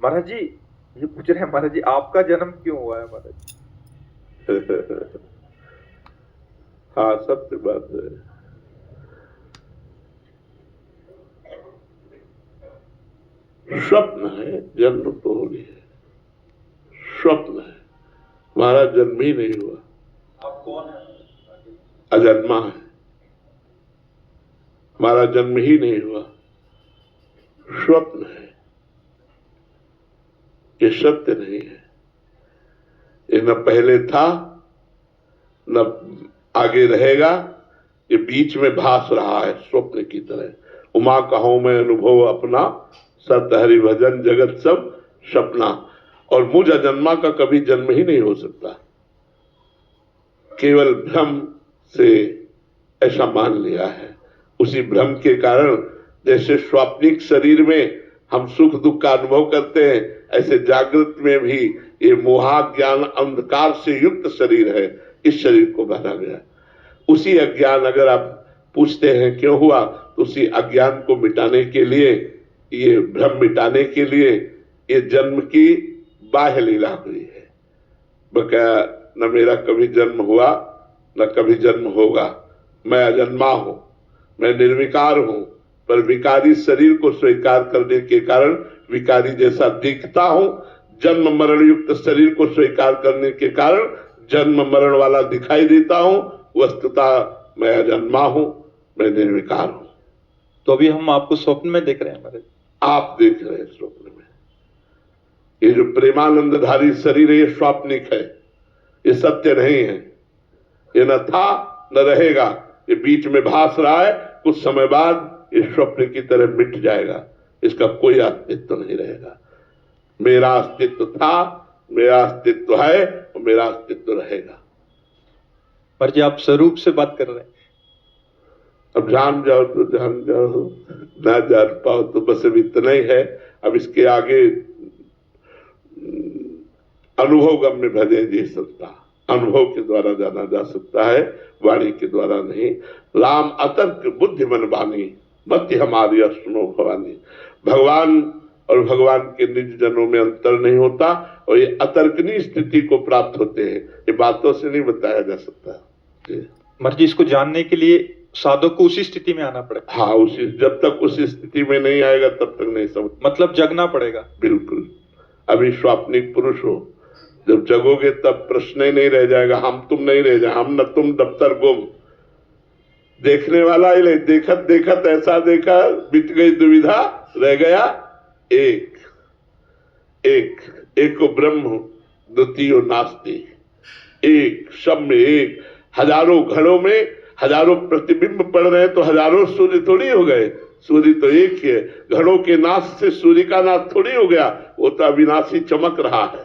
महाराज जी ये पूछ रहे हैं, महाराज जी आपका जन्म क्यों हुआ है महाराज जी? हाँ सत्य बात है। स्वप्न है, जन्म तो हो गया है, स्वप्न है, हमारा जन्म ही नहीं हुआ। आप कौन है? अजन्मा है, हमारा जन्म ही नहीं हुआ, स्वप्न है, ये सत्य नहीं है। ये न पहले था न आगे रहेगा, ये बीच में भास रहा है स्वप्न की तरह। उमा कहो मैं अनुभव अपना, सत हरि भजन जगत सब सपना। और मुझ अजन्मा का कभी जन्म ही नहीं हो सकता, केवल भ्रम से ऐसा मान लिया है। उसी भ्रम के कारण जैसे स्वाप्निक शरीर में हम सुख दुख का अनुभव करते हैं, ऐसे जागृत में भी ये मोहा ज्ञान अंधकार से युक्त शरीर है, इस शरीर को भरा गया। उसी अज्ञान, अगर आप पूछते हैं क्यों हुआ, तो उसी अज्ञान को मिटाने के लिए, ये भ्रम मिटाने के लिए ये जन्म की बाह्य लीला हुई है। बकाया न मेरा कभी जन्म हुआ न कभी जन्म होगा। मैं अजन्मा हूं, मैं निर्विकार हूं, पर विकारी शरीर को स्वीकार करने के कारण विकारी जैसा दिखता हूं। जन्म मरण युक्त शरीर को स्वीकार करने के कारण जन्म मरण वाला दिखाई देता हूं। वस्तुतः मैं अजन्मा हूं, मैं निर्विकार हूं। तो अभी हम आपको स्वप्न में देख रहे हैं महाराज? आप देख रहे हैं स्वप्न में। ये जो प्रेमानंदधारी शरीर है ये स्वाप्निक है, ये सत्य नहीं है। ये न था न रहेगा, ये बीच में भास रहा है, कुछ समय बाद ये स्वप्न की तरह मिट जाएगा, इसका कोई अस्तित्व नहीं रहेगा। मेरा अस्तित्व था, मेरा अस्तित्व है और मेरा अस्तित्व रहेगा। पर जी आप स्वरूप से बात कर रहे हैं। अब जान जाओ तो जान जाओ, ना जान पाओ तो बस अब इतना ही है। अब इसके आगे अनुभव गम्य भजे जी सकता, अनुभव के द्वारा जाना जा सकता है, वाणी के द्वारा नहीं। राम अतर्क बुद्धि मन बानी, मत हमारी सुनो भवानी। भगवान और भगवान के निज जनों में अंतर नहीं होता, और ये अतर्कनीय स्थिति को प्राप्त होते हैं, ये बातों से नहीं बताया जा सकता। महाराज जी इसको जानने के लिए साधक को उसी स्थिति में आना पड़ेगा। हाँ, उसी, जब तक उसी स्थिति में नहीं आएगा तब तक नहीं समझ। मतलब जगना पड़ेगा। बिल्कुल। अभी स्वाप्निक पुरुष हो, जब जगोगे तब प्रश्न ही नहीं रह जाएगा, हम तुम नहीं रह जाए, हम न तुम दफ्तर गुम। देखने वाला ही नहीं, देखत देखत ऐसा देखा, बीत गई दुविधा, रह गया एक। एक एक को ब्रह्म द्वितीय नास्ति, एक सब में एक। हजारों घड़ों में हजारों प्रतिबिंब पड़ रहे हैं तो हजारों सूर्य थोड़ी हो गए, सूर्य तो एक ही है। घड़ों के नाश से सूर्य का नाश थोड़ी हो गया, वो तो अविनाशी चमक रहा है।